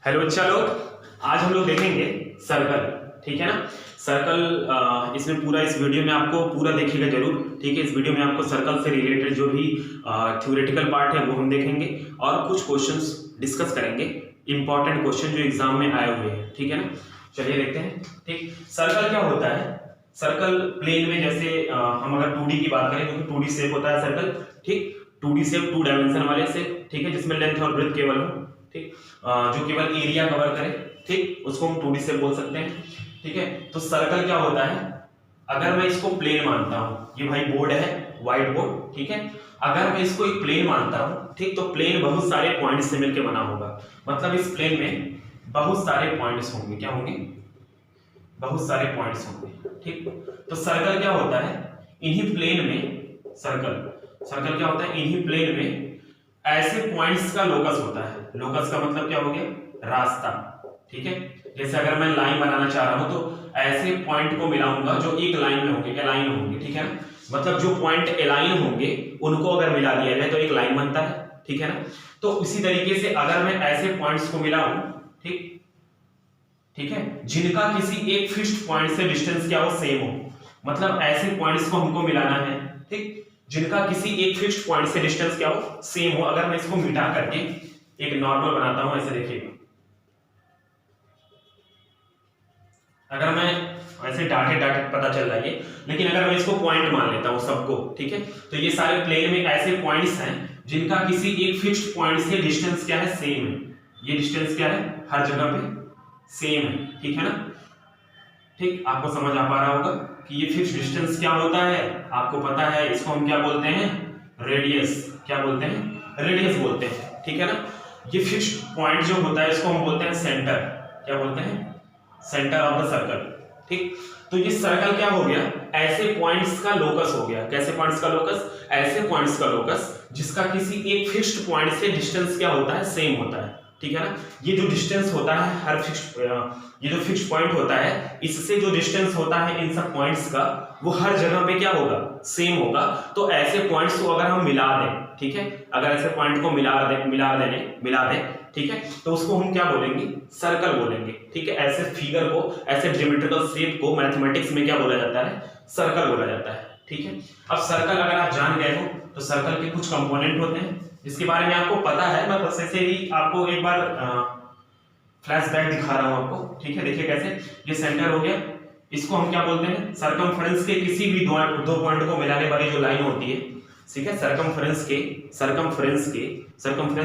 Hello बच्चा लोग, आज हम लोग देखेंगे सर्कल। ठीक है ना। सर्कल इसमें पूरा इस वीडियो में आपको पूरा देखिएगा जरूर। ठीक है, इस वीडियो में आपको सर्कल से रिलेटेड जो भी थ्योरेटिकल पार्ट है वो हम देखेंगे और कुछ क्वेश्चंस डिस्कस करेंगे, इंपॉर्टेंट क्वेश्चन जो एग्जाम में आए हुए हैं। ठीक है ना, चलिए देखते हैं। ठीक, सर्कल क्या होता है? सर्कल प्लेन में जैसे हम अगर 2D की बात करें तो 2D शेप होता है सर्कल। ठीक, 2D शेप 2 डायमेंशन वाले से, ठीक है, जिसमें लेंथ और ब्रेड्थ केवल हो। ठीक, जो केवल एरिया कवर करे, ठीक, उसको हम 2D शेप बोल सकते हैं। ठीक है, तो सर्कल क्या होता है? अगर मैं इसको प्लेन मानता हूं, ये भाई बोर्ड है, व्हाइट बोर्ड, ठीक है, अगर मैं इसको एक प्लेन मानता हूं, ठीक, तो प्लेन बहुत सारे पॉइंट्स से मिलकर बना होगा। मतलब इस प्लेन में बहुत सारे पॉइंट्स होंगे। क्या होंगे? बहुत सारे पॉइंट्स होंगे। ठीक, तो सर्कल क्या होता है? इन्हीं प्लेन में सर्कल क्या होता है? इन्हीं प्लेन में ऐसे पॉइंट्स का लोकस होता है। लोकस का मतलब क्या हो गया? रास्ता। ठीक है, जैसे अगर मैं लाइन बनाना चाह रहा हूं तो ऐसे पॉइंट को मिलाऊंगा जो एक लाइन में होंगे, अलाइन होंगे। ठीक है ना, मतलब जो पॉइंट अलाइन होंगे उनको अगर मिला दिया जाए तो एक लाइन बनता है। ठीक है ना, तो इसी तरीके से अगर मैं ऐसे पॉइंट्स को मिलाऊं, ठीक है, जिनका किसी एक फिक्स्ड पॉइंट से डिस्टेंस क्या हो, सेम हो, मतलब ऐसे पॉइंट्स को हमको मिलाना है, ठीक, जिनका किसी एक फिक्स्ड पॉइंट से डिस्टेंस क्या हो, सेम हो। अगर मैं इसको मिटा करके एक नॉर्मल बनाता हूं, ऐसे देखिएगा, अगर मैं ऐसे डाटे पता चल रहा है ये, लेकिन अगर मैं इसको पॉइंट मान लेता हूं सबको, ठीक है, तो ये सारे प्लेन में ऐसे पॉइंट्स हैं जिनका किसी एक फिक्स्ड पॉइंट से डिस्टेंस क्या है, सेम है। ये डिस्टेंस क्या है, हर जगह पे सेम है। ठीक है ना, ठीक, आपको समझ आ पा रहा होगा कि ये फिक्स्ड डिस्टेंस क्या होता है, आपको पता है, इसको हम क्या बोलते हैं, रेडियस। क्या बोलते हैं? रेडियस बोलते हैं। ठीक है ना, ये फिक्स्ड पॉइंट जो होता है इसको हम बोलते हैं सेंटर। क्या बोलते हैं? Centre of the circle. ठीक, तो ये सर्कल क्या हो गया? ऐसे पॉइंट्स का लोकस हो गया। कैसे पॉइंट्स का लोकस? ऐसे पॉइंट्स का लोकस जिसका किसी एक फिक्स्ड पॉइंट से डिस्टेंस क्या होता है, सेम होता है। ठीक है ना, ये जो डिस्टेंस होता है हर फिक्स्ड, ये जो फिक्स्ड पॉइंट होता है, इससे जो डिस्टेंस होता है इन सब पॉइंट्स का, वो हर जगह पे क्या होगा, सेम होगा। तो ऐसे पॉइंट्स को अगर हम मिला दें, ठीक है, अगर ऐसे पॉइंट को मिला दें, ठीक है, तो उसको हम क्या बोलेंगे, सर्कल बोलेंगे। ठीक है, ऐसे फिगर को, ऐसे ज्योमेट्रिकल शेप को मैथमेटिक्स में क्या बोला जाता है, सर्कल बोला जाता है। ठीक है, अब सर्कल अगर आप जान गए हो तो सर्कल के कुछ कंपोनेंट होते हैं जिसके बारे में आपको पता है। मैं बस ऐसे ही आपको एक बार फ्लैशबैक दिखा रहा हूं आपको। ठीक है, देखिए कैसे, ये सेंटर हो गया, इसको हम क्या बोलते हैं, सर्कमफ्रेंस के किसी भी दो पॉइंट को मिलाने वाली जो लाइन होती है। ठीक है, सर्कमफ्रेंस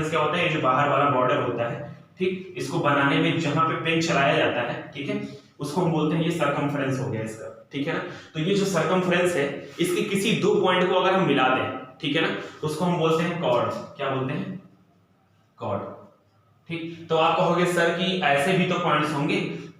क्या होता है, ये जो बाहर वाला बॉर्डर होता है, ठीक, इसको बनाने में जहां पे पेन चलाया जाता है, ठीक है, उसको हम बोलते हैं, ये सर्कमफ्रेंस हो गया इसका। ठीक है ना, तो ये जो सर्कमफ्रेंस है, इसके किसी दो पॉइंट को अगर हम मिला दें, ठीक है ना, तो उसको हम बोलते हैं कॉर्ड। क्या बोलते हैं? कॉर्ड। ठीक, तो आप कहोगे सर कि ऐसे भी तो पॉइंट्स होंगे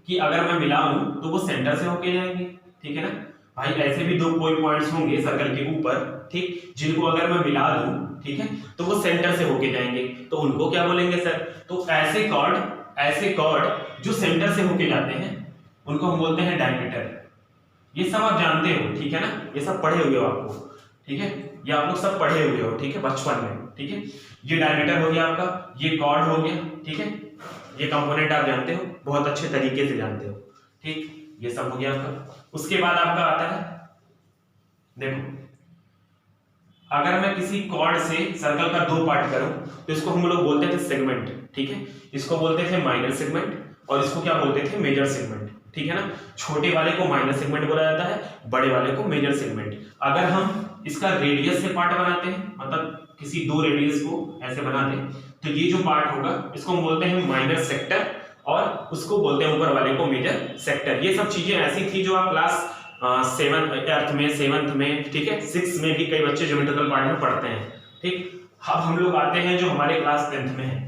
कि अगर मैं मिलाऊं तो वो सेंटर से होके जाएंगे। ठीक है ना भाई, ऐसे भी दो कोई पॉइंट्स होंगे सर्कल के ऊपर, ठीक, जिनको अगर मैं मिला दूं, ठीक है, तो वो सेंटर से होके जाएंगे, तो उनको क्या बोलेंगे सर? तो ऐसे कॉर्ड जो सेंटर से होके जाते हैं उनको हम बोलते हैं डायमीटर। ये सब आप जानते हो, ठीक है ना, ये सब पढ़े हुए हो आपको। ठीक है, ये आप लोग सब पढ़े हुए हो, ठीक है, बचपन में। ठीक है, ये डायमीटर हो गया आपका, ये कॉर्ड हो गया। ठीक है, ये कंपोनेंट आप जानते हो, बहुत अच्छे तरीके से जानते हो। ठीक, ये सब हो गया आपका। उसके बाद आपका आता है, देखो, अगर मैं किसी कॉर्ड से सर्कल का दो पार्ट करूं तो इसको हम लोग बोलते थे सेगमेंट। ठीक है, इसको बोलते थे माइनर सेगमेंट और इसको क्या बोलते थे, मेजर सेगमेंट। ठीक है ना, छोटे वाले को माइनर सेगमेंट बोला जाता है, बड़े वाले को मेजर सेगमेंट। अगर हम इसका रेडियस से पार्ट बनाते हैं, मतलब किसी दो रेडियस को ऐसे बना दें, तो ये जो पार्ट होगा इसको हम बोलते हैं माइनर सेक्टर और उसको बोलते हैं ऊपर वाले को मेजर सेक्टर। ये सब चीजें ऐसी थी जो आप क्लास 7th में, ठीक है, 6 में भी कई बच्चे ज्योमेट्रिकल पार्ट में पढ़ते हैं। ठीक, अब हम लोग आते हैं जो हमारे क्लास 10th में है।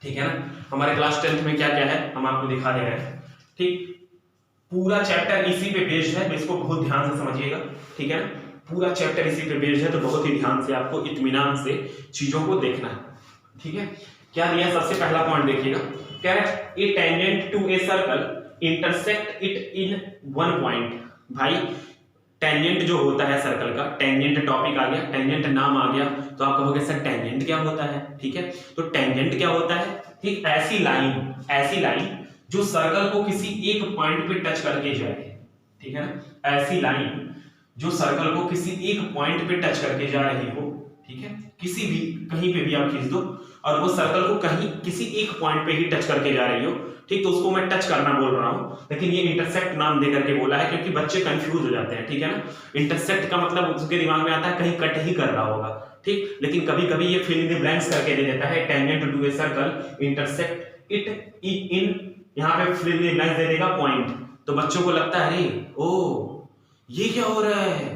ठीक है ना, हमारे क्लास 10th में क्या क्या है हम आपको दिखा दे रहे हैं। ठीक, पूरा चैप्टर इसी पे बेस्ड है, तो इसको बहुत ध्यान से समझिएगा। ठीक है ना, पूरा चैप्टर इसी पे बेस्ड है, तो बहुत ही ध्यान से आपको इत्मीनान से चीजों को देखना है। ठीक है, क्या दिया, सबसे पहला पॉइंट देखिएगा, क्या है, a tangent to a circle intersect it in one point. भाई टेंजेंट जो होता है सर्कल का, टेंजेंट टॉपिक आ गया, टेंजेंट नाम आ गया, तो आप कहोगे सर टेंजेंट क्या होता है, ठीक है। तो टेंजेंट क्या होता है, ठीक, ऐसी लाइन जो सर्कल को किसी एक पॉइंट पे टच करके जाए, ठीक है ना, ऐसी लाइन जो सर्कल को किसी एक पॉइंट पे टच करके जा रही हो, ठीक है, किसी भी कहीं पे भी आप खींच दो और वो सर्कल को कहीं किसी एक पॉइंट पे ही टच करके जा रही हो, ठीक, तो उसको मैं टच करना बोल रहा हूं, लेकिन ये इंटरसेक्ट नाम दे करके बोला है क्योंकि बच्चे कंफ्यूज हो जाते हैं, ठीक है ना। इंटरसेक्ट का मतलब उसके दिमाग में आता है कहीं कट ही कर रहा होगा, ठीक, लेकिन कभी कभी ये फिल इन द ब्लैंक्स करके दे देता है, tangent to a circle intersect it in, यहाँ पे फिल इन द ब्लैंक्स दे देगा पॉइंट, तो बच्चों को लगता है अरे ओ ये क्या हो रहा है,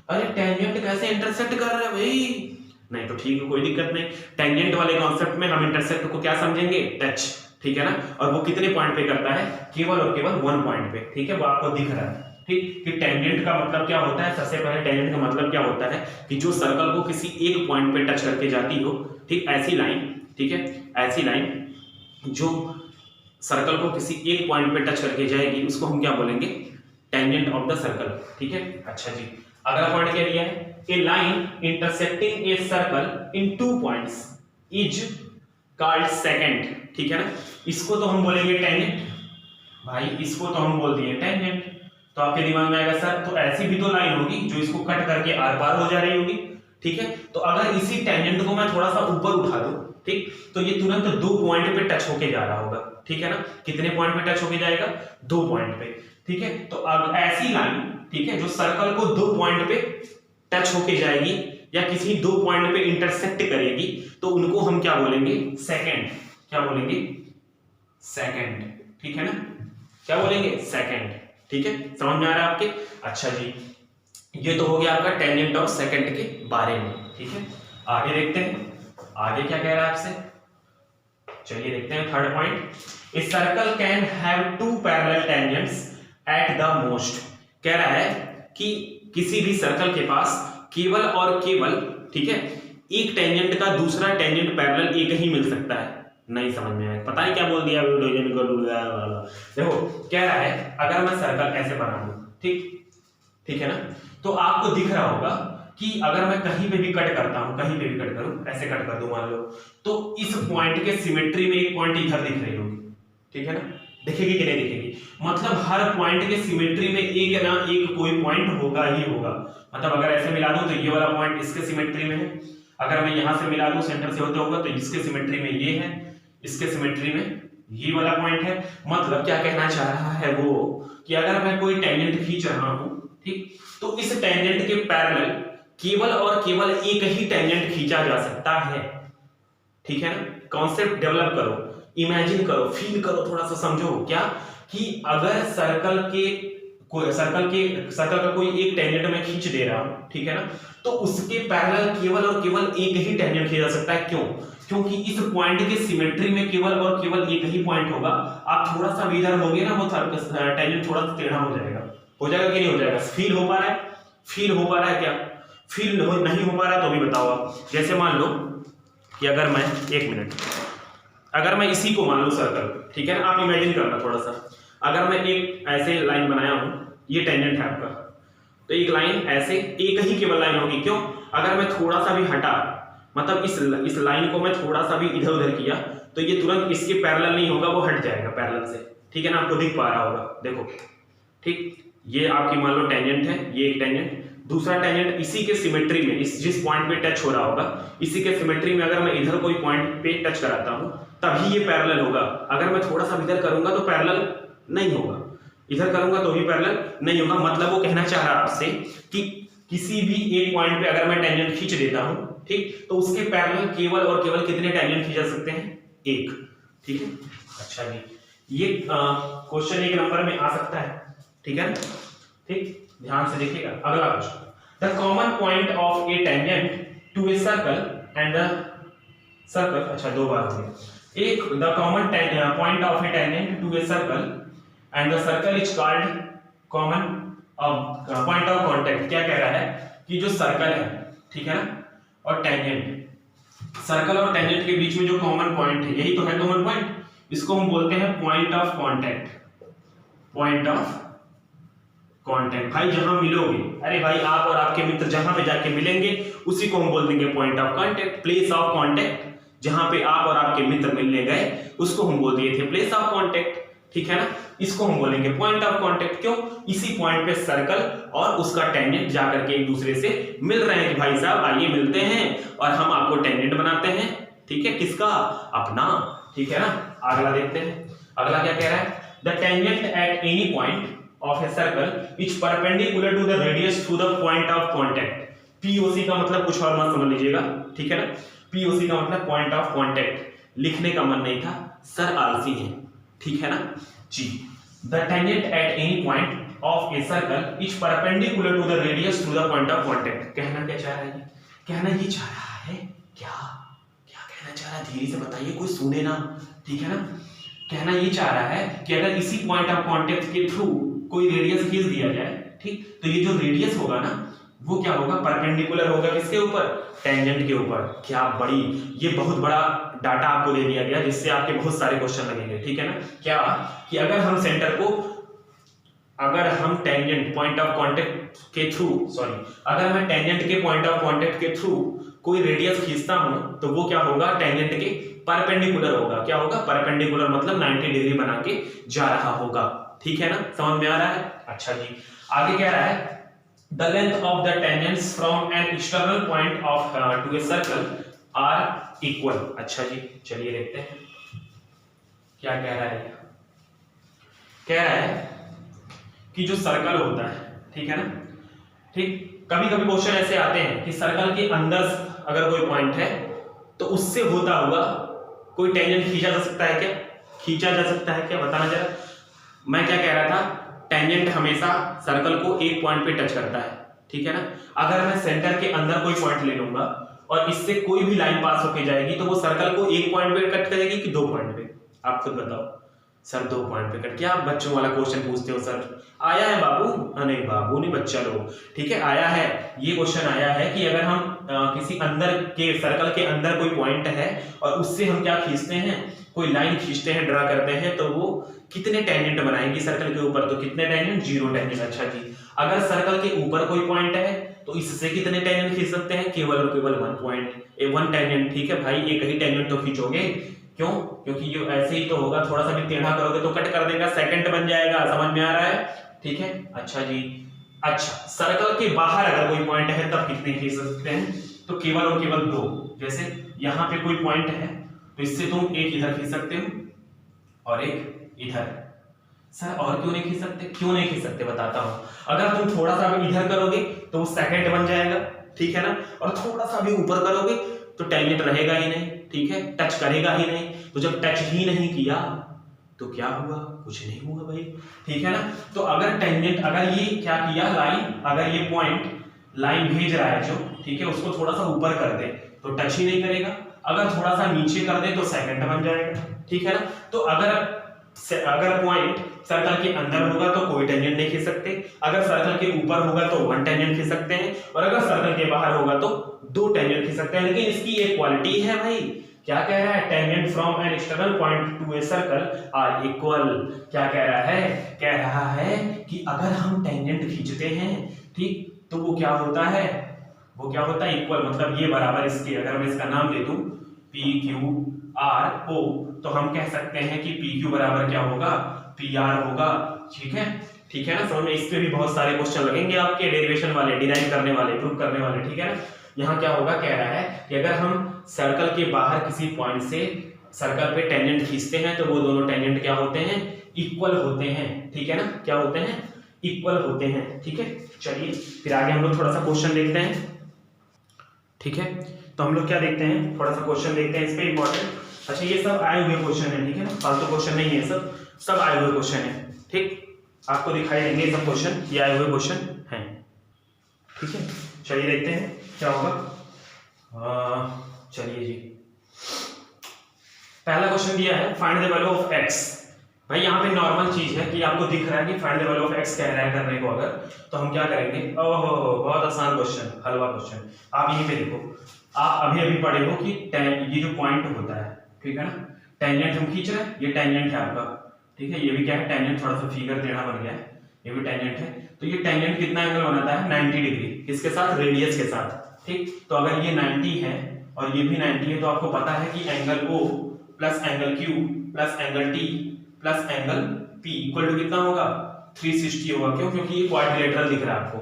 अरे टेंजेंट कैसे इंटरसेक्ट कर रहा है भाई, नहीं तो ठीक है कोई दिक्कत नहीं, टेंजेंट वाले कॉन्सेप्ट में हम इंटरसेक्ट को क्या समझेंगे, टच, ठीक है ना, और वो कितने पॉइंट पे करता है, केवल और केवल वन पॉइंट पे, ठीक है, वो आपको दिख रहा है, ठीक, कि टेंजेंट का मतलब क्या होता है, सबसे पहले टेंजेंट का मतलब क्या होता है कि जो सर्कल को किसी एक पॉइंट पे टच करके जाती हो, ठीक, ऐसी लाइन, ठीक है, ऐसी लाइन जो सर्कल को किसी एक पॉइंट पे टच करके जाएगी उसको हम क्या बोलेंगे, टेंजेंट ऑफ द सर्कल, ठीक है। अच्छा जी, अगला पॉइंट क्या दिया है, a line intersecting a circle in two points is called secant, ठीक है ना, इसको तो हम बोलेंगे टेंजेंट, भाई इसको तो हम बोल दिए टेंजेंट, तो आपके दिमाग में आएगा सर तो ऐसी भी तो लाइन होगी जो इसको कट करके आर पार हो जा रही होगी, ठीक है, तो अगर इसी टेंजेंट को मैं थोड़ा सा ऊपर उठा दूं, ठीक, तो ये तुरंत दो पॉइंट पे टच होके जा रहा होगा, ठीक है ना, कितने पॉइंट पे टच होके जाएगा, दो पॉइंट पे, ठीक है। तो अब ऐसी लाइन, ठीक है, जो सर्कल को दो पॉइंट पे टच होके जाएगी या किसी दो पॉइंट पे इंटरसेक्ट करेगी, तो उनको हम क्या बोलेंगे, सेकंड, क्या बोलेंगे, सेकंड, ठीक है ना, क्या बोलेंगे, सेकंड, ठीक है, समझ में आ रहा है आपके। अच्छा जी, ये तो हो गया आपका टेंजेंट ऑफ सेकंड के बारे में, ठीक है। आगे देखते हैं, आगे क्या कह रहा है आपसे, चलिए देखते हैं third point, a circle can have two parallel tangents at the most, कह रहा है कि किसी भी सर्कल के पास केवल और केवल, ठीक है, एक टेंजेंट का दूसरा टेंजेंट पैरेलल एक ही मिल सकता है, नहीं समझ में आया, पता नहीं क्या बोल दिया, देखो कह रहा है अगर मैं सर्कल ऐसे बना दूं, ठीक है ना, तो आपको दिख रहा होगा कि अगर मैं कहीं पे भी कट करता हूं, कहीं पे भी कट करूं, ऐसे कट कर दूं मान लो, तो इस पॉइंट के सिमेट्री में एक पॉइंट इधर दिख रही होगी, ठीक है ना, दिखेगी कि नहीं दिखेगी, मतलब हर पॉइंट के सिमेट्री में एक ना एक कोई पॉइंट होगा ही होगा, मतलब अगर ऐसे मिला दूं तो ये वाला पॉइंट इसके सिमेट्री में है, अगर मैं यहां से मिला दूं सेंटर से होते होगा तो इसके सिमेट्री में ये है, इसके सिमेट्री में ये वाला पॉइंट है, मतलब क्या कहना चाह रहा है वो कि अगर मैं कोई टेंजेंट खींच रहा हूं, ठीक, तो इस टेंजेंट के पैरेलल केवल और केवल एक ही टेंजेंट खींचा जा सकता है, ठीक है ना, कॉन्सेप्ट डेवलप करो, इमेजिन करो, फील करो, थोड़ा सा समझो, क्या कि अगर सर्कल का कोई एक टेंजेंट में खींच दे रहा हूं, ठीक है ना, तो उसके पैरेलल केवल और केवल एक ही टेंजेंट खींचा जा सकता है, क्यों, क्योंकि इस पॉइंट के सिमेट्री में केवल और केवल एक ही पॉइंट होगा, आप थोड़ा सा भी इधर होगे ना वो टेंजेंट थोड़ा सा टेढ़ा हो जाएगा कि नहीं हो जाएगा, फील हो पा रहा है, फील हो पा रहा है क्या, फील नहीं हो पा रहा तो भी बताओ आप, जैसे मान लो कि अगर मैं, एक मिनट, अगर मैं इसी को मान लूं सर्कल, ठीक है ना, आप इमेजिन करना थोड़ा सा, अगर मैं एक ऐसे लाइन बनाया हूं, ये टेंजेंट है आपका, तो एक लाइन ऐसे एक ही केवल लाइन होगी, क्यों, अगर मैं थोड़ा सा भी हटा, मतलब इस लाइन को मैं थोड़ा सा भी इधर उधर किया तो ये तुरंत इसके पैरेलल नहीं होगा, वो हट जाएगा पैरेलल से, ठीक है ना, आपको दिख पा रहा होगा, देखो, ठीक, ये आपकी मान लो टेंजेंट है, ये एक टेंजेंट, दूसरा टेंजेंट इसी के सिमेट्री में, इस जिस पॉइंट पे टच हो रहा होगा, इसी के सिमेट्री में अगर मैं इधर कोई पॉइंट पे टच कराता हूं तभी ये पैरेलल होगा, अगर मैं थोड़ा सा इधर करूंगा तो पैरेलल नहीं होगा, इधर करूंगा तो भी पैरेलल नहीं होगा, मतलब वो कहना चाह रहा है आपसे कि किसी भी एक पॉइंट पे अगर मैं टेंजेंट खींच देता हूं, ठीक, तो उसके पैरेलल केवल और केवल कितने टेंजेंट खींच सकते हैं, एक, ठीक है। अच्छा जी, ये क्वेश्चन एक नंबर में आ सकता है, ठीक है, ठीक, ध्यान से देखिएगा। अगला question, the common point of a tangent to a circle and the circle, अच्छा दो बार हो गया, एक the common point of a tangent to a circle and the circle is called common point of contact, क्या कह रहा है कि जो सर्कल है, ठीक है ना, और टेंजेंट, सर्कल और टेंजेंट के बीच में जो कॉमन पॉइंट है, यही तो है कॉमन पॉइंट, इसको हम बोलते हैं point of contact, point of contact. भाई जहां मिलोगे, अरे भाई आप और आपके मित्र जहां पे जाके मिलेंगे उसी को हम बोल देंगे point of contact, place of contact. जहां पे आप और आपके मित्र मिलने गए उसको हम बोल दिए थे प्लेस ऑफ कांटेक्ट, ठीक है ना। इसको हम बोलेंगे पॉइंट ऑफ कांटेक्ट। क्यों? इसी पॉइंट पे सर्कल और उसका टेंजेंट जाकर के एक दूसरे से मिल रहे हैं कि भाई साहब आइए मिलते हैं और हम आपको टेंजेंट बनाते हैं, ठीक है, किसका? अपना, ठीक है ना। अगला देखते हैं, अगला क्या कह रहा है? The tangent at any point of a circle is perpendicular to the radius through the point of contact. POC का मतलब कुछ और मत समझ लीजिएगा, ठीक है ना। पीओसी का मतलब पॉइंट ऑफ कांटेक्ट। लिखने का मन नहीं था, सर आलसी है, ठीक है ना जी। The tangent at any point of a circle is perpendicular to the radius through the point of contact. कहना क्या चाह रहा है? कहना ये चाह रहा है क्या? क्या कहना चाह रहा है? धीरे से बताइए, कोई सुने ना, ठीक है ना। कहना ये चाह रहा है कि अगर इसी पॉइंट ऑफ कांटेक्ट के थ्रू कोई रेडियस खींच दिया जाए, ठीक, तो ये जो रेडियस होगा ना वो क्या होगा? परपेंडिकुलर होगा किसके ऊपर? टेंजेंट के ऊपर। क्या बड़ी, ये बहुत बड़ा डाटा आपको दे दिया गया जिससे आपके बहुत सारे क्वेश्चन लगेंगे, ठीक है ना। क्या कि अगर हम सेंटर को, अगर हम टेंजेंट पॉइंट ऑफ कांटेक्ट के थ्रू, अगर मैं टेंजेंट के पॉइंट ऑफ कांटेक्ट के थ्रू कोई रेडियस खींचता हूं तो वो क्या होगा? टेंजेंट के परपेंडिकुलर होगा। क्या होगा? परपेंडिकुलर मतलब 90 डिग्री बना के जा रहा होगा, ठीक है ना। समझ में आ रहा है? अच्छा जी, आगे कह रहा है the length of the tangents from an external point of to a circle are equal। अच्छा जी, चलिए देखते हैं क्या कह रहा है। कह रहा है कि जो सर्कल होता है, ठीक है ना, ठीक, कभी कभी क्वेश्चन ऐसे आते हैं कि सर्कल के अंदर अगर कोई पॉइंट है तो उससे होता हुआ कोई टेंजेंट खींचा जा सकता है क्या? खींचा जा सकता है क्या? बताना जरा। मैं क्या कह रहा था? टेंजेंट हमेशा सर्कल को एक पॉइंट पे टच करता है, ठीक है ना। अगर मैं सेंटर के अंदर कोई पॉइंट ले लूंगा और इससे कोई भी लाइन पास होके जाएगी तो वो सर्कल को एक पॉइंट पे कट करेगी कि 2 पॉइंट पे? आप खुद बताओ सर। 2 पॉइंट पे कट। क्या आप बच्चों वाला क्वेश्चन पूछते हो सर? आया है बाबू? नहीं बाबू नहीं, बच्चा लोग, ठीक है, आया है। ये क्वेश्चन आया है कि अगर हम किसी अंदर के सर्कल के अंदर कोई पॉइंट है और उससे हम क्या खींचते हैं? कोई लाइन खींचते हैं, ड्रा करते हैं, तो वो कितने टेंजेंट बनाएगी सर्कल के ऊपर? तो कितने टेंजेंट? 0 टेंजेंट। अच्छा जी, अगर सर्कल के ऊपर कोई पॉइंट है तो इससे कितने टेंजेंट खींच सकते हैं? केवल और केवल 1 टेंजेंट, ठीक है भाई। एक ही टेंजेंट तो खींचोगे, क्यों? क्योंकि ये ऐसे ही तो होगा, थोड़ा सा भी टेढ़ा करोगे तो कट कर देगा, सेकंड बन जाएगा। समझ में आ रहा है? ठीक है, अच्छा जी। अच्छा, सर्कल के बाहर अगर कोई पॉइंट है तब कितने खींच सकते हैं? तो केवल और केवल 2। जैसे यहाँ पे कोई पॉइंट है तो इससे तुम एक इधर खींच सकते हो और एक इधर। सर और क्यों नहीं खींच सकते? क्यों नहीं खींच सकते बताता हूं। अगर तुम थोड़ा सा भी इधर करोगे तो वो सेकंड बन जाएगा, ठीक है ना, और थोड़ा सा भी ऊपर करोगे तो टेंजेंट रहेगा ही नहीं, ठीक है, टच करेगा ही नहीं। तो जब टच ही नहीं किया तो क्या हुआ? कुछ नहीं हुआ भाई, ठीक है ना। तो अगर टेंजेंट, अगर ये क्या किया, लाइन, अगर ये पॉइंट लाइन भेज रहा है जो, ठीक है, उसको थोड़ा सा ऊपर कर दे तो टच ही नहीं करेगा, अगर थोड़ा सा नीचे कर दे तो सेकंड बन जाएगा, ठीक है ना। तो अगर पॉइंट सर्कल के अंदर होगा तो कोई टेंजेंट नहीं खींच सकते, अगर सर्कल के ऊपर होगा तो 1 टेंजेंट खींच सकते हैं, और अगर सर्कल के बाहर होगा तो 2 टेंजेंट खींच सकते हैं। लेकिन इसकी एक क्वालिटी है भाई, क्या कह रहा है? Tangent from an external point to a circle are equal. क्या कह रहा है? कह रहा है कि अगर हम टेंजेंट खींचते हैं, ठीक, तो वो क्या होता है? वो क्या होता है? इक्वल, मतलब ये बराबर इसके। अगर मैं इसका नाम ले दूं पी क्यू आर ओ, तो हम कह सकते हैं कि पी क्यू बराबर क्या होगा? पी आर होगा, ठीक है, ठीक है ना। समझ में? इस पे भी बहुत सारे क्वेश्चन लगेंगे आपके, डेरिवेशन वाले, डिराइव करने वाले, प्रूव करने वाले, ठीक है ना। यहाँ क्या होगा? कह रहा है कि अगर हम सर्कल के बाहर किसी पॉइंट से सर्कल पे टेंजेंट खींचते हैं तो वो दोनों टेंजेंट क्या होते हैं? इक्वल होते हैं, ठीक है ना। क्या होते हैं? इक्वल होते हैं, ठीक है। चलिए फिर आगे हम लोग थोड़ा सा क्वेश्चन देखते हैं, ठीक है। तो हम लोग क्या देखते हैं? थोड़ा सा क्वेश्चन देखते हैं, इस पे इंपॉर्टेंट। अच्छा, ये सब आए हुए क्वेश्चन है, ठीक है ना, फालतू क्वेश्चन नहीं है, सब आए हुए क्वेश्चन है, ठीक। आपको दिखाई देंगे सब क्वेश्चन, ये आए हुए क्वेश्चन हैं, ठीक है। चलिए देखते हैं क्या होगा। चलिए जी, पहला क्वेश्चन दिया है find the value of x। भाई यहाँ पे नॉर्मल चीज है कि आपको दिख रहा है कि find the value of x कह रहा है करने को, अगर तो हम क्या करेंगे? ओहो, बहुत आसान क्वेश्चन, हलवा क्वेश्चन। आप यहीं पे देखो, आप अभी पढ़े हो कि ये जो पॉइंट होता है, ठीक है ना, टेंजेंट हम खींच रहे हैं, ये टेंजेंट है आपका, ठीक है। ये भी क्या है? टेंजेंट। थोड़ा सा फिगर टेढ़ा बन गया है, ये भी टेंजेंट है। तो ये टेंजेंट कितना एंगल बनाता है 90 डिग्री, किसके साथ, रेडियस के साथ, ठीक। तो अगर ये 90 है और ये भी 90 है तो आपको पता है कि angle O plus angle Q plus angle T plus angle P equal to कितना होगा 360 होगा। क्यों? क्योंकि ये क्वाड्रिलेटरल दिख रहा है आपको,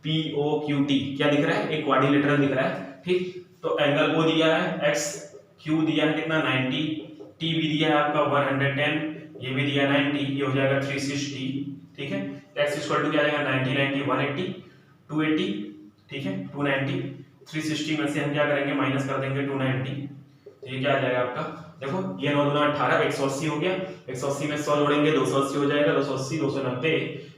POQT क्या दिख रहा है, एक क्वाड्रिलेटरल दिख रहा है, ठीक। तो एंगल O दिया है x, Q दिया है कितना 90, T भी दिया है आपका 110, ये भी दिया 90, ये हो जाएगा 360, ठीक है। x इक्वल टू क्या आ जाएगा 90 90 180 280, ठीक है 290, 360 में से हम क्या करेंगे माइनस कर देंगे 290, तो ये क्या आ जाएगा आपका, देखो ये 9 दूना 18 180 हो गया, 180 में 100 जोड़ेंगे 280 हो जाएगा, 280 290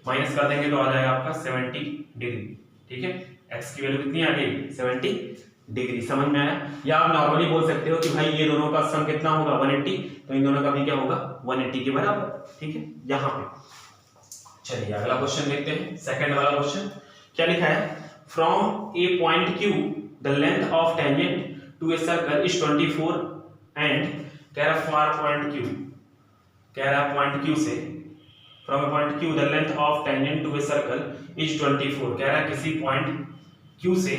माइनस कर देंगे तो आ जाएगा आपका 70 डिग्री, ठीक है। x की वैल्यू कितनी आ गई 70 डिग्री, समझ में आया। या आप नॉर्मली बोल सकते हो कि भाई ये दोनों का सम कितना होगा 180, तो इन दोनों का भी क्या होगा 180 के बराबर, ठीक है। यहाँ पे चलिए अगला क्वेश्चन देखते हैं, सेकंड वाला क्वेश्चन क्या लिखा है, from a point Q the length of tangent to a circle is 24 and कह रहा फॉर पॉइंट Q, कह रहा पॉइंट Q से, from a point Q the length of tangent to a circle is 24, कह रहा है किसी पॉइंट Q से,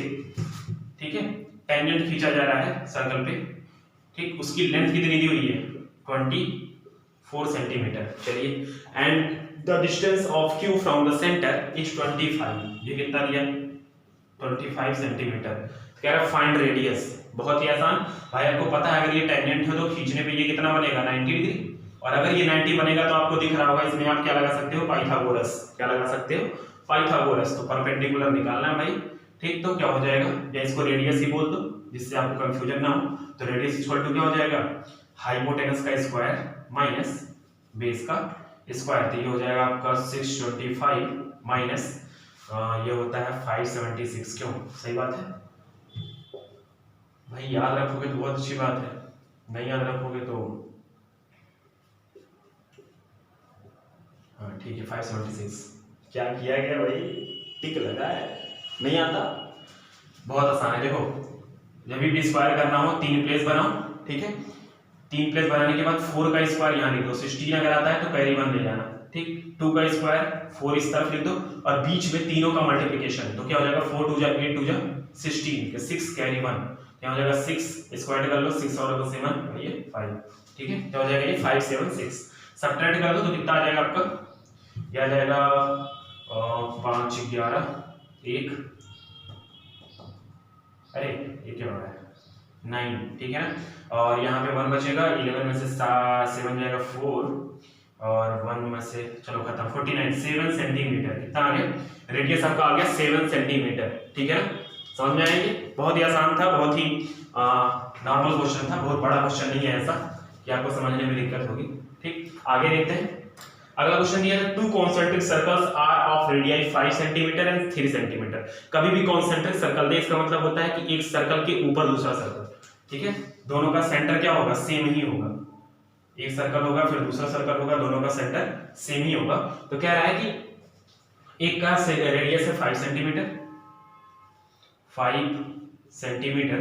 ठीक है, टेंजेंट खींचा जा रहा है सर्कल पे, ठीक, उसकी लेंथ कितनी दी हुई है 24 सेंटीमीटर। चलिए and the distance of Q from the centre is 25, ये कितना दिया 25 सेंटीमीटर। कह रहा फाइंड रेडियस, बहुत ही आसान भाई, आपको पता है अगर ये टेंजेंट है तो खींचने पे ये कितना बनेगा 90 डिग्री, और अगर ये 90 बनेगा तो आपको दिख रहा होगा इसमें आप क्या लगा सकते हो पाइथागोरस, क्या लगा सकते हो पाइथागोरस, तो परपेंडिकुलर निकालना है भाई, ठीक। तो क्या हो जाएगा, या इसको रेडियस ही बोल दो जिससे आपको कंफ्यूजन ना हो, तो रेडियस इक्वल टू क्या हो जाएगा हाइपोटेनस का स्क्वायर माइनस बेस का स्क्वायर, तो ये हो जाएगा आपका 625 माइनस ये होता है 576, क्यों सही बात है भाई, याद रखोगे तो बहुत अच्छी बात है, नहीं याद रखोगे तो हाँ ठीक है 576, क्या किया गया भाई, टिक लगा है, नहीं आता, बहुत आसान है। देखो जब भी स्क्वायर करना हो 3 प्लेस बनाओ, ठीक है, 3 प्लेस बनाने के बाद 4 का स्क्वायर यहाँ लिख दो, 16 अगर आता है तो कैरी 1 ले जाना, ठीक, 2 का स्क्वायर 4 इस तरफ लिख दो और बीच में तीनों का मल्टीप्लिकेशन, तो क्या हो जाएगा 4 2 जा 8 2 जा 16, 6 कैरी 1, क्या हो जाएगा 6 स्क्वायर कर लो, 6 और 7 ये 5, ठीक है, क्या हो जाएगा ये 576, सब्ट्रैक्ट कर दो तो कितना आ जाएगा आपका, ये आ जाएगा 5 11 1, अरे ये क्या हो रहा है 9, ठीक है ना, और यहाँ पे 1 बचेगा, 11 में से 7 जाएगा 4 और 1 में से चलो खत्म 49, 7 सेंटीमीटर कितना आ गया, रेडियस आपका आ गया 7 सेंटीमीटर, ठीक है ना, समझ में आएगी। बहुत ही आसान था, बहुत ही नॉर्मल क्वेश्चन था, बहुत बड़ा क्वेश्चन नहीं है ऐसा कि आपको समझने में दिक्कत होगी, ठीक। आगे देखते हैं, अगला क्वेश्चन दिया है 2 concentric circles are of radii 5 centimetre and 3 centimetre. कभी भी कॉन्सेंट्रिक सर्कल दे इसका मतलब होता है कि एक सर्कल के ऊपर दूसरा सर्कल, ठीक है, दोनों का सेंटर क्या होगा सेम ही होगा, एक सर्कल होगा फिर दूसरा सर्कल होगा, दोनों का सेंटर सेम ही होगा। तो कह रहा है कि एक का रेडियस है 5 सेंटीमीटर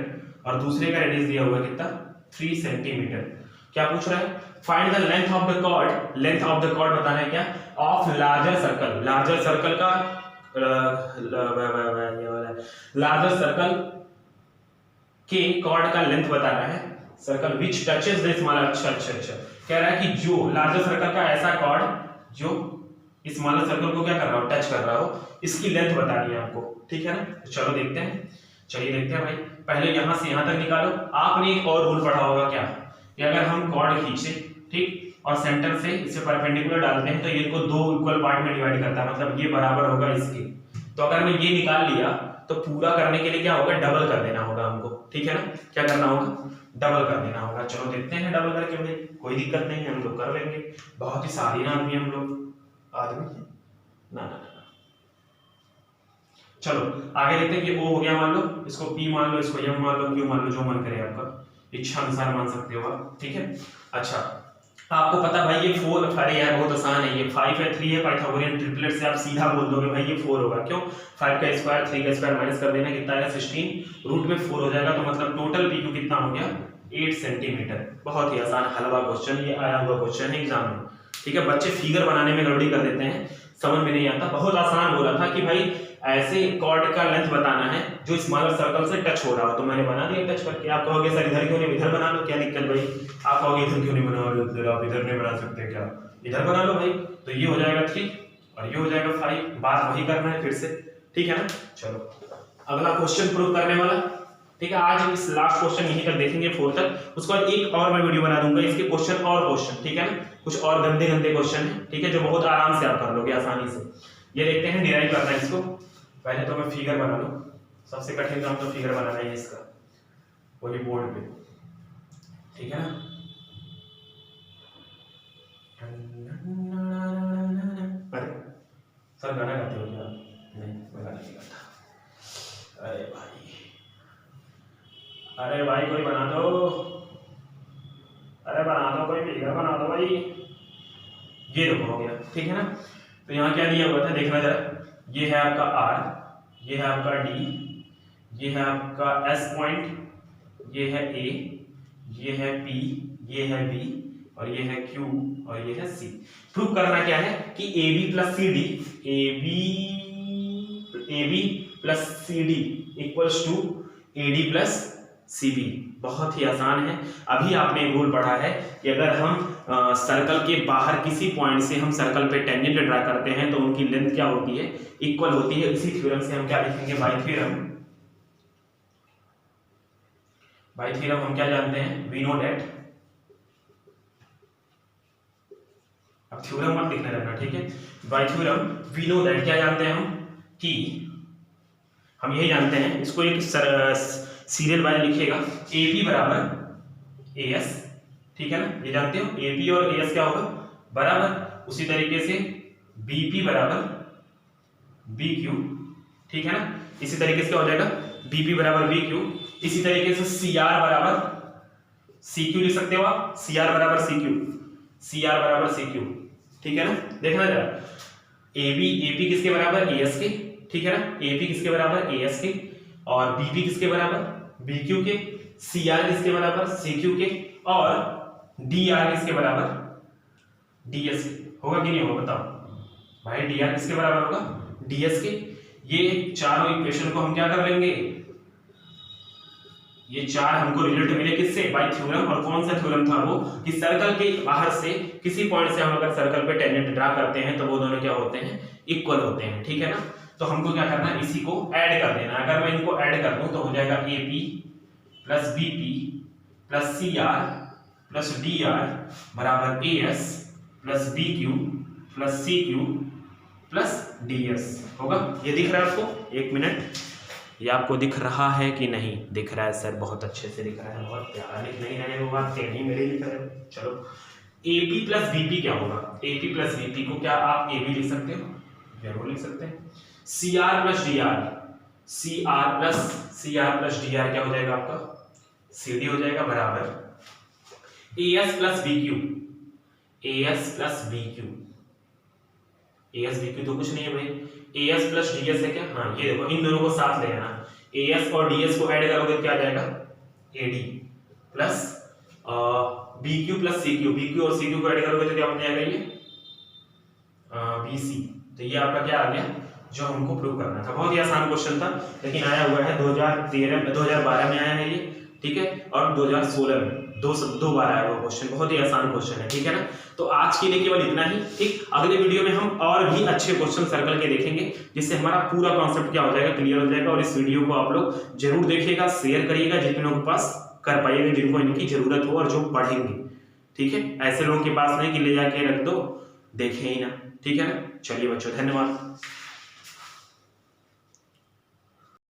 और दूसरे का रेडियस दिया हुआ कितना 3 सेंटीमीटर। क्या पूछ रहा है, find the length of the chord, length of the chord बताना है क्या, of larger circle, larger circle का लार्जर सर्कल के कॉर्ड का लेंथ बताना है, circle which touches the smaller, अच्छा कह रहा है कि जो लार्जर सर्कल का ऐसा कॉर्ड जो स्मॉलर सर्कल को क्या कर रहा हो टच कर रहा हो, इसकी लेंथ बतानी है आपको, ठीक है ना। तो चलो देखते हैं, चलिए देखते हैं भाई, पहले यहां से यहां तक निकालो। आपने एक और रूल पढ़ा होगा क्या, कि अगर हम कॉर्ड खींचे, ठीक, और सेंटर से इसे परपेंडिकुलर डालते हैं तो ये को 2 इक्वल पार्ट में डिवाइड करता है, मतलब ये बराबर होगा इसके, तो अगर मैं ये निकाल लिया तो पूरा करने के लिए क्या होगा डबल कर देना होगा हमको, ठीक है ना, क्या करना होगा डबल कर देना होगा। चलो देखते हैं डबल करके भाई, कोई दिक्कत नहीं है, हम लोग कर लेंगे, बहुत ही साधारण आदमी हम लोग, आदमी ना। चलो आगे देखते हैं कि O हो गया मान लो, इसको P मान लो, इसको M मान लो, Q मान लो, जो मन करे आपका, इच्छा अनुसार मान सकते हो आप, ठीक है। अच्छा आपको पता भाई ये 4, अरे यार बहुत आसान है, ये 5 है 3 है, पाइथागोरियन ट्रिपलेट से आप सीधा बोल दोगे भाई ये 4 होगा, क्यों 5 का स्क्वायर 3 का स्क्वायर माइनस कर देना कितना आएगा 16, रूट में 4 हो जाएगा, तो मतलब टोटल PQ कितना हो गया 8 सेंटीमीटर। बहुत ही आसान हलवा क्वेश्चन, ये आया हुआ क्वेश्चन है एग्जाम में, ठीक है। बच्चे फिगर बनाने में गड़बड़ी कर देते हैं, समझ में नहीं आता। बहुत आसान बोला था कि भाई ऐसे कॉर्ड का लेंथ बताना है जो स्मॉलर सर्कल से टच हो रहा हो, तो मैंने बना दिया टच करके। आप कहोगे सर इधर क्यों नहीं, इधर बना लो, क्या दिक्कत भाई? आप कहोगे इधर क्यों नहीं बना लो, आप इधर नहीं बना सकते क्या? इधर बना लो भाई। तो ये हो जाएगा 3 और ये हो जाएगा 5। बात वही करना है फिर से, ठीक है ना। चलो अगला क्वेश्चन प्रूव करने वाला, ठीक है। आज इस लास्ट क्वेश्चन यहीं तक देखेंगे 4 तक, उसके बाद एक और मैं वीडियो बना दूंगा इसके क्वेश्चन और क्वेश्चन, ठीक है ना। कुछ और गंदे गंदे क्वेश्चन है, ठीक है, जो बहुत आराम से आप कर लोगे आसानी से। ये देखते हैं डिराइव करना है इसको। पहले तो मैं फिगर बना लूं, सबसे कठिन काम तो फिगर बनाना है इसका, वही बोर्ड पे, ठीक है ना। अरे सर गाना गाते हो क्या? नहीं मैं गाना नहीं गाता। अरे भाई कोई बना दो, अरे बना दो, कोई फिगर बना दो भाई। ये देखो हो गया, ठीक है ना। तो यहाँ क्या दिया हुआ था देखना जरा। ये है आपका R, ये है आपका D, ये है आपका S पॉइंट, ये है A, ये है P, ये है B और ये है Q और ये है C। प्रूव करना क्या है कि AB plus CD, AB plus CD equals to AD plus CB। बहुत ही आसान है। अभी आपने एक रूल पढ़ा है कि अगर हम सर्कल के बाहर किसी पॉइंट से हम सर्कल पे टेंजेंट ड्रा करते हैं तो उनकी लेंथ क्या होती है, इक्वल होती है। इसी थ्योरम से हम क्या लिखेंगे, बाय थ्योरम हम क्या जानते हैं, वी नो दैट। अब थ्योरम मत लिखना रहना, ठीक है। By theorem we know that क्या जानते हैं हम, कि हम यही जानते हैं, इसको एक सीरियल वाइज लिखिएगा, AP बराबर AS, ठीक है ना। ये जानते हो AP और AS क्या होगा बराबर, उसी तरीके से BP बराबर BQ, ठीक है ना। इसी तरीके से क्या हो जाएगा, BP बराबर BQ। इसी तरीके से CR बराबर CQ लिख सकते हो आप, CR बराबर CQ, ठीक है ना। देखना जरा, AP किसके बराबर, AS के, ठीक है ना। AP किसके बराबर, AS के, और BP किसके बराबर, BQ के, CR किसके बराबर, CQ के, और DR किसके बराबर, DS के। होगा कि नहीं होगा बताओ भाई, DR किसके बराबर होगा, DS के। ये चारों इक्वेशन को हम क्या कर लेंगे, ये चार हमको रिजल्ट मिले किससे, बाय थ्योरम। और कौन सा थ्योरम था वो, कि सर्कल के बाहर से किसी पॉइंट से हम अगर सर्कल पे टेंजेंट ड्रा करते हैं तो वो दोनों क्या होते हैं, इक्वल होते हैं, ठीक है ना। तो हमको क्या करना है, इसी को ऐड कर देना। अगर मैं इनको ऐड कर दूं तो हो जाएगा AP plus BP plus CR plus DR बराबर AS plus BQ plus CQ plus DS होगा। ये दिख रहा है आपको, एक मिनट, ये आपको दिख रहा है कि नहीं दिख रहा है? सर बहुत अच्छे से दिख रहा है, बहुत प्यारा लिख नहीं रहे हो आप, नहीं मेरे लिख रहे हो। चलो AP प्लस BP क्या होगा, AP प्लस BP को क्या आप AB लिख सकते हो, जरूर लिख सकते हैं। CR plus DR, CR plus DR क्या हो जाएगा आपका, CD हो जाएगा बराबर AS plus BQ, AS plus BQ, AS BQ तो कुछ नहीं है भाई, AS प्लस DS है क्या, हाँ ये देखो, इन दोनों को साथ ले आना, AS और DS को ऐड करोगे क्या आ जाएगा, AD plus BQ plus CQ, BQ और CQ को ऐड करोगे तो क्या बन जाएगा ये BC। तो ये आपका क्या आ गया, जो हमको प्रूव करना था। बहुत ही आसान क्वेश्चन था, लेकिन आया हुआ है 2012 में आया है ये, ठीक है, और 2016 में दो बार आया हुआ क्वेश्चन। बहुत ही आसान क्वेश्चन है, ठीक है ना। तो आज के लिए केवल इतना ही, ठीक। अगले वीडियो में हम और भी अच्छे क्वेश्चन सर्कल के देखेंगे, जिससे हमारा पूरा कॉन्सेप्ट क्या हो जाएगा, क्लियर हो जाएगा। और इस वीडियो को आप लोग जरूर देखिएगा, शेयर करिएगा जितने लोगों के पास कर पाइएगा, जिनको इनकी जरूरत हो और जो पढ़ेंगे, ठीक है। ऐसे लोगों के पास नहीं कि ले जाके रख दो, देखें ही ना, ठीक है ना। चलिए बच्चों, धन्यवाद।